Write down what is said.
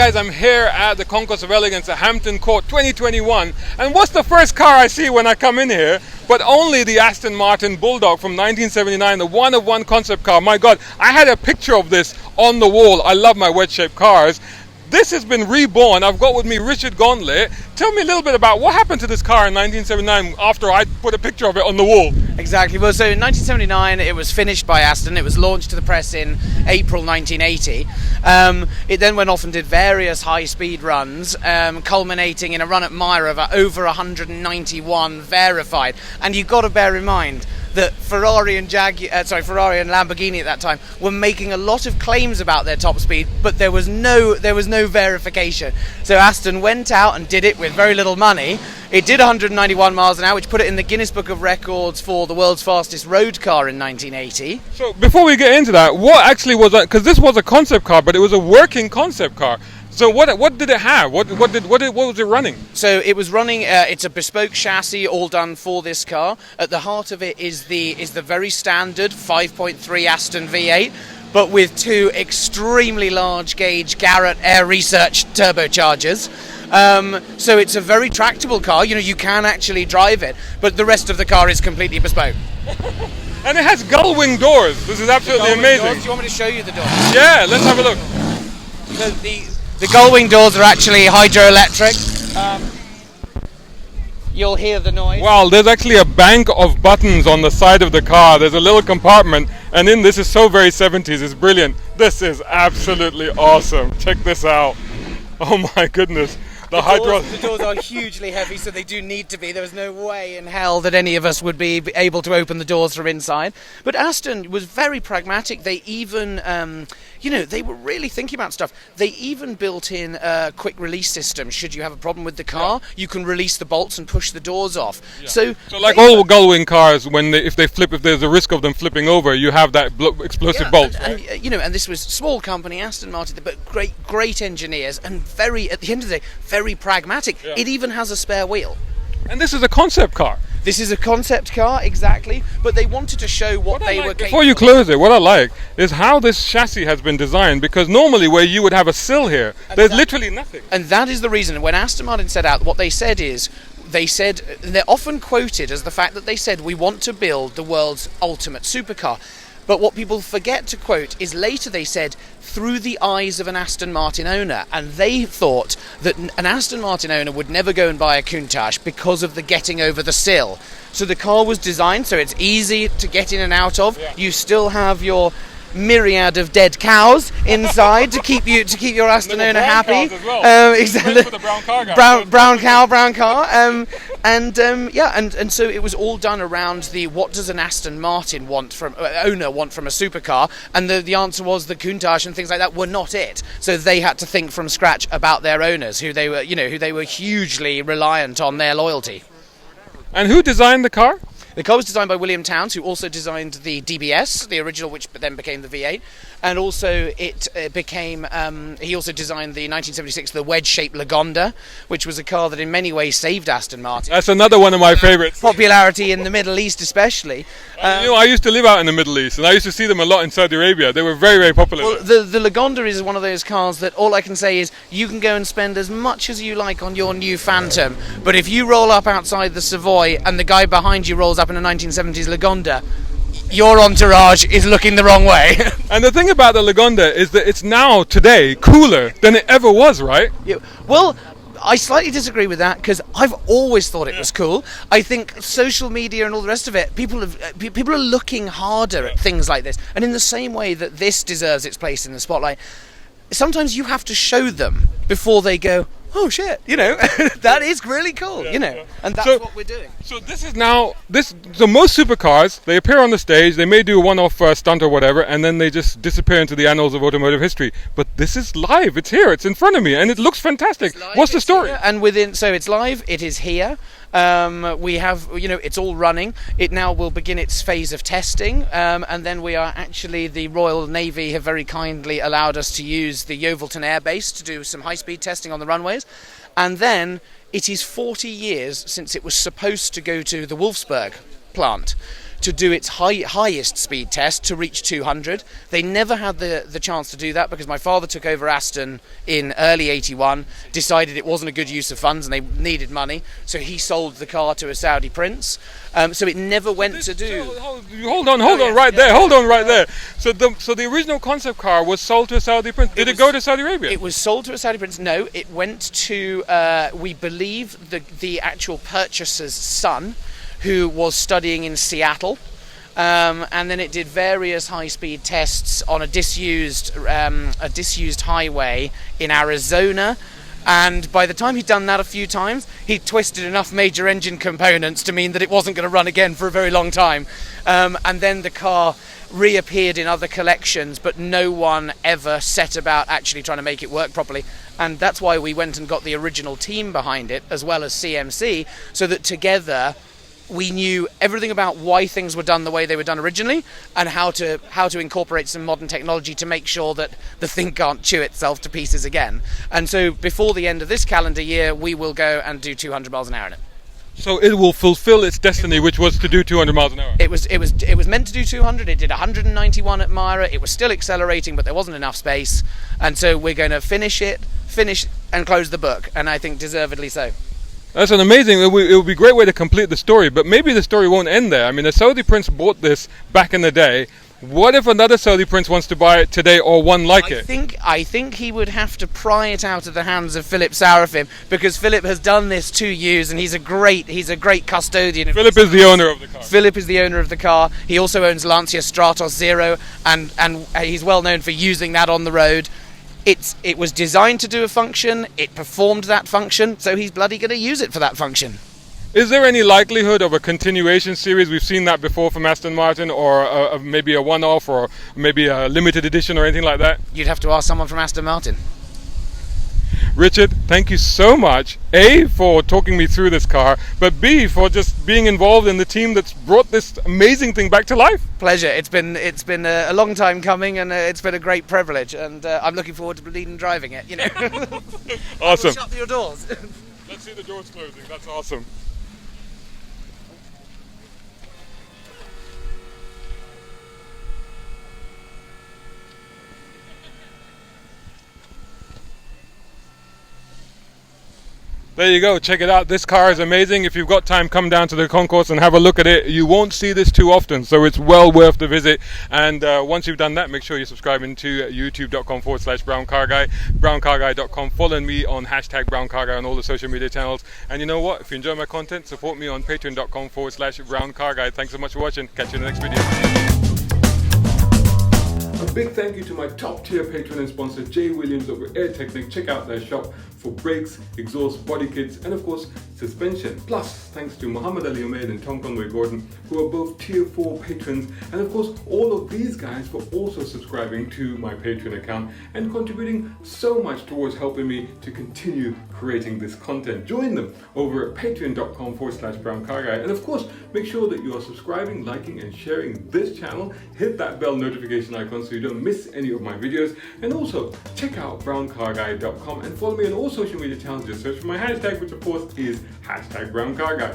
guys, I'm here at the Concours of Elegance at Hampton Court 2021, and what's the first car I see when I come in here but only the Aston Martin Bulldog from 1979, the one-of-one concept car. My God, I had a picture of this on the wall. I love my wedge-shaped cars. This has been reborn. I've got with me Richard Gauntlett. Tell me a little bit about what happened to this car in 1979 after I put a picture of it on the wall. Exactly. Well, so in 1979 it was finished by Aston. It was launched to the press in April 1980. It then went off and did various high-speed runs, culminating in a run at Myra of over 191 verified. And you've got to bear in mind that Ferrari and Lamborghini at that time were making a lot of claims about their top speed, but there was no verification. So Aston went out and did it with very little money. It did 191 miles an hour, which put it in the Guinness Book of Records for the world's fastest road car in 1980. So before we get into that, what actually was that? Because this was a concept car, but it was a working concept car. So what did it have? What was it running? So it was running. It's a bespoke chassis, all done for this car. At the heart of it is the very standard 5.3 Aston V8, but with two extremely large gauge Garrett Air Research turbochargers. So it's a very tractable car. You know, you can actually drive it, but the rest of the car is completely bespoke. And it has gullwing doors. This is absolutely amazing. Doors. Do you want me to show you the doors? Yeah, let's have a look. So the gullwing doors are actually hydroelectric. You'll hear the noise. Wow, there's actually a bank of buttons on the side of the car. There's a little compartment, and in this is so very 70s. It's brilliant. This is absolutely awesome. Check this out. Oh my goodness. The doors are hugely heavy, so they do need to be. There was no way in hell that any of us would be able to open the doors from inside. But Aston was very pragmatic. They even, they were really thinking about stuff. They even built in a quick release system. Should you have a problem with the car, you can release the bolts and push the doors off. Yeah. So like all gullwing cars, if there's a risk of them flipping over, you have that explosive bolt. And this was a small company, Aston Martin, but great engineers, and at the end of the day, very pragmatic. Yeah. It even has a spare wheel. And this is a concept car. This is a concept car, exactly, but they wanted to show what they were capable of. Before you close it, what I like is how this chassis has been designed, because normally where you would have a sill here, there's literally nothing. And that is the reason, when Aston Martin set out, what they said, they're often quoted as the fact that they said, we want to build the world's ultimate supercar. But what people forget to quote is later they said, through the eyes of an Aston Martin owner. And they thought that an Aston Martin owner would never go and buy a Countach because of the getting over the sill. So the car was designed so it's easy to get in and out of. Yeah. You still have your myriad of dead cows inside to keep your Aston owner happy. Well. Exactly. For the brown car guy. brown car. And so it was all done around what does an Aston Martin owner want from a supercar, and the answer was the Countach and things like that were not it. So they had to think from scratch about their owners, who they were hugely reliant on their loyalty. And who designed the car? The car was designed by William Towns, who also designed the DBS, the original, which then became the V8, and also he also designed the 1976 the wedge-shaped Lagonda, which was a car that in many ways saved Aston Martin. That's another one of my favourites. Popularity in the Middle East, especially. I used to live out in the Middle East, and I used to see them a lot in Saudi Arabia. They were very, very popular. Well, the Lagonda is one of those cars that all I can say is you can go and spend as much as you like on your new Phantom, but if you roll up outside the Savoy and the guy behind you rolls up in a 1970s Lagonda, your entourage is looking the wrong way. And the thing about the Lagonda is that it's now, today, cooler than it ever was, right? Yeah. Well, I slightly disagree with that, because I've always thought it was cool. I think social media and all the rest of it, people are looking harder at things like this. And in the same way that this deserves its place in the spotlight, sometimes you have to show them before they go, oh shit, that is really cool, and that's what we're doing. So this is now, so most supercars, they appear on the stage, they may do a one-off stunt or whatever, and then they just disappear into the annals of automotive history. But this is live, it's here, it's in front of me, and it looks fantastic. What's the story? And so it's live, it is here. We have, it's all running. It now will begin its phase of testing, and then we are actually, the Royal Navy have very kindly allowed us to use the Yeovilton Air Base to do some high-speed testing on the runways, and then it is 40 years since it was supposed to go to the Wolfsburg plant. to do its highest speed test to reach 200. They never had the chance to do that because my father took over Aston in early 81, decided it wasn't a good use of funds and they needed money, so he sold the car to a Saudi prince. So it never went to do. Hold on right there. So the original concept car was sold to a Saudi prince. Did it go to Saudi Arabia? It was sold to a Saudi prince. No, it went to we believe the actual purchaser's son, who was studying in Seattle. And then it did various high-speed tests on a disused highway in Arizona. And by the time he'd done that a few times, he'd twisted enough major engine components to mean that it wasn't going to run again for a very long time. And then the car reappeared in other collections, but no one ever set about actually trying to make it work properly. And that's why we went and got the original team behind it, as well as CMC, so that together we knew everything about why things were done the way they were done originally and how to incorporate some modern technology to make sure that the thing can't chew itself to pieces again. And so before the end of this calendar year, we will go and do 200 miles an hour in it. So it will fulfill its destiny, which was to do 200 miles an hour. It was meant to do 200. It did 191 at Myra. It was still accelerating, but there wasn't enough space. And so we're going to finish and close the book, and I think deservedly so. That's an amazing. It would be a great way to complete the story, but maybe the story won't end there. I mean, the Saudi prince bought this back in the day. What if another Saudi prince wants to buy it today, or one like it? I think he would have to pry it out of the hands of Philip Sarafim, because Philip has done this to use, and he's a great custodian. Philip is the owner of the car. Philip is the owner of the car. He also owns Lancia Stratos Zero, and he's well known for using that on the road. It was designed to do a function, it performed that function, so he's bloody going to use it for that function. Is there any likelihood of a continuation series? We've seen that before from Aston Martin, or maybe a one-off, or maybe a limited edition or anything like that? You'd have to ask someone from Aston Martin. Richard, thank you so much, A, for talking me through this car, but B, for just being involved in the team that's brought this amazing thing back to life. Pleasure. It's been a long time coming, and it's been a great privilege, and I'm looking forward to leading and driving it, you know. Awesome. Shut your doors. Let's see the doors closing. That's awesome. There you go, check it out. This car is amazing. If you've got time, come down to the concourse and have a look at it. You won't see this too often, so it's well worth the visit. And once you've done that, make sure you're subscribing to youtube.com/browncarguy, browncarguy.com. Follow me on #browncarguy on all the social media channels. And you know what? If you enjoy my content, support me on patreon.com/browncarguy. Thanks so much for watching. Catch you in the next video. A big thank you to my top tier patron and sponsor Jay Williams over Air Technic. Check out their shop for brakes, exhaust, body kits, and of course suspension. Plus thanks to Muhammad Ali Ahmed and Tom Conway Gordon, who are both tier 4 patrons, and of course all of these guys for also subscribing to my Patreon account and contributing so much towards helping me to continue creating this content. Join them over at patreon.com/browncarguy, and of course make sure that you are subscribing, liking, and sharing this channel. Hit that bell notification icon so you don't miss any of my videos, and also check out browncarguy.com and follow me on all social media channels. Just search for my hashtag, which of course is #browncarguy.